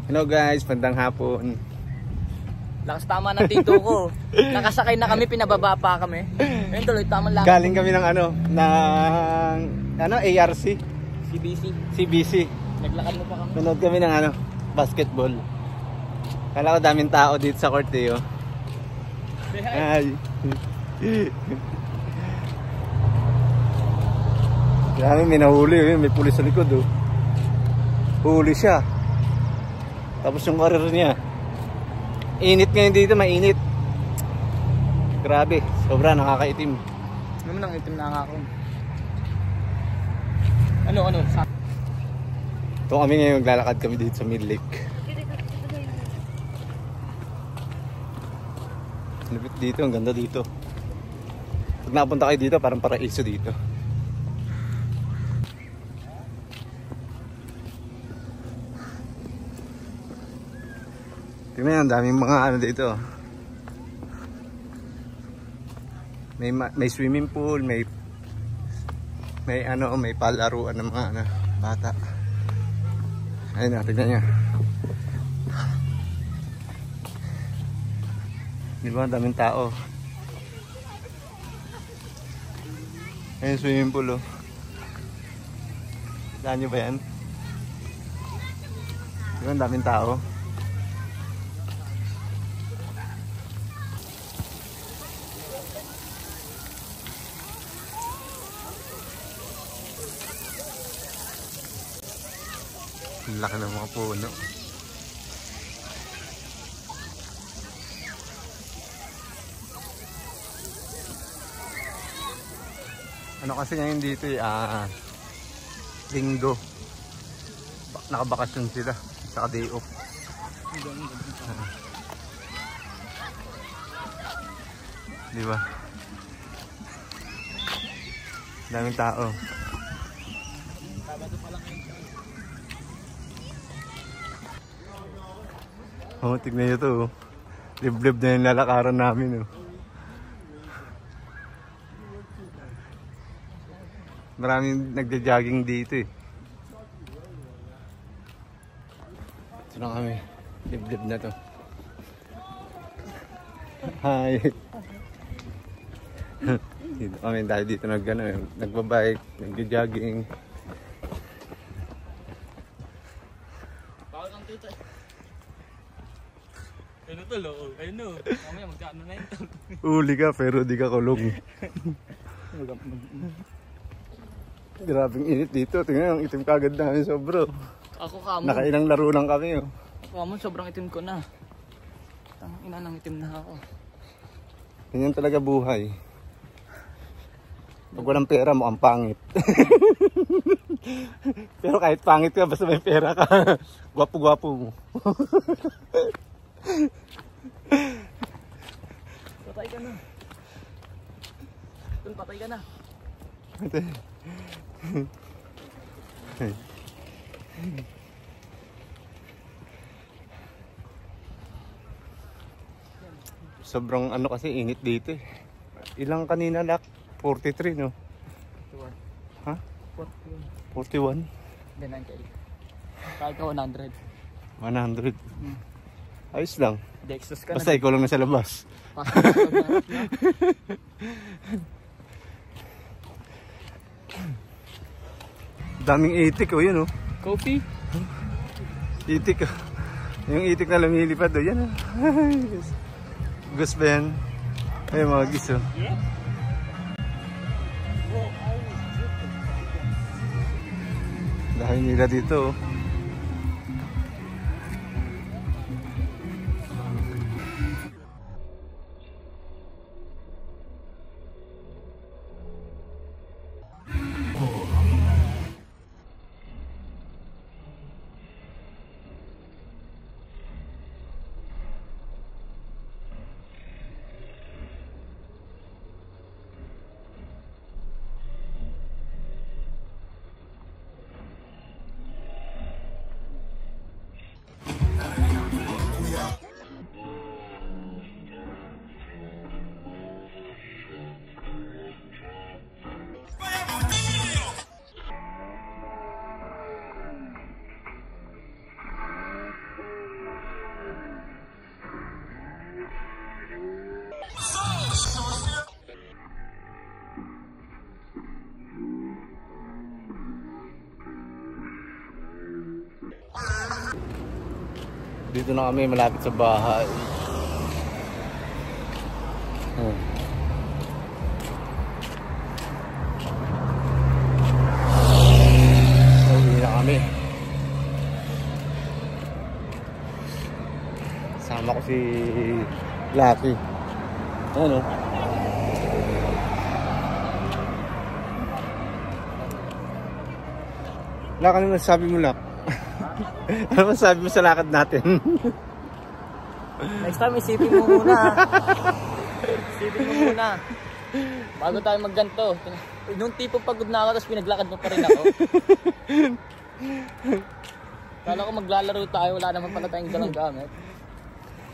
Hello guys, pandang hapon. Lakas tama ng tito ko. Nakasakay na kami, pinababa pa kami. Ngayon tuloy tamang lang. Galing kami ng ARC. CBC. Naglakad mo pa kami. Nanood kami ng basketball. Kala ko daming tao dito sa court eh. Hi. Grabe, may nahuli, may pulis sa likod oh. Huli siya. Tapos yung karir niya. Init ngayon dito, mainit. Grabe, sobra nakakaitim. Ano mo nang itim na nga ako? Ano? Ito kami ngayon, maglalakad kami dito sa Mid Lake. Lupit dito, ang ganda dito. Pag napunta kayo dito, parang paraiso dito. Tingnan, ang daming mga dito. May swimming pool, may palaruan ng mga bata. Ayun na, tignan niya. Di ba, ang daming tao. Ayun, swimming pool oh. Saan nyo ba yan? Di ba, ang daming tao. Ang laki ng mga puno. Ano kasi ngayon dito linggo. Nakabakasyon sila. Saka day off. Diba? Daming tao. Oh, tignan nyo to oh. Liblib na yung lalakaran namin oh. Maraming nagja-jogging dito eh. Ito na kami. Liblib na to. Hi. Dito kami dahil dito nagbabike, nagja-jogging. Bawal kang tito eh. Ayun to lo, ayun o. Mamaya magkano na ito. Uli ka pero di ka kulong. Grabing init dito. Tingnan ang itim kagad namin sobro. Ako kamo. Nakailang laro lang kami oh. Ako kamo, sobrang itim ko na. Tangina ina nang itim na ako. Ganyan talaga buhay. Pag walang pera mukhang pangit. Pero kahit pangit ka basta may pera ka. Gwapo-gwapo mo. Patay ka na. Patay ka na. Sobrang kasi init dito eh. Ilang kanina lak? 43 no? 41. Ha? 41? 41? Hindi, 98. Kahit ka 100. 100. Ayos lang. Dexos ka basta na. ikaw lang nasa labas. Daming itik oh, yun oh. Coffee? Itik oh. Yung itik na lumilipad oh, yan oh. Gus ba yan? Ay mga gis oh. Dahil nila dito oh. Dito na kami malapit sa bahay. Uwi na kami. Sama ko si Lucky. Ano? Lak, ano masasabi mo, Lak? Ano masasabi mo sa lakad natin? Next time isipin mo muna. Isipin mo muna. Bago tayo magganto. Nung tipo pagod na ako tapos pinaglakad mo pa rin ako. Kala ko maglalaro tayo, wala naman pala tayong dalang gamit.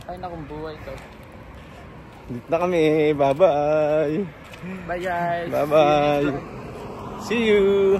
Ay nakong buhay to. Dito na kami, bye bye. Bye guys. Bye bye. See you.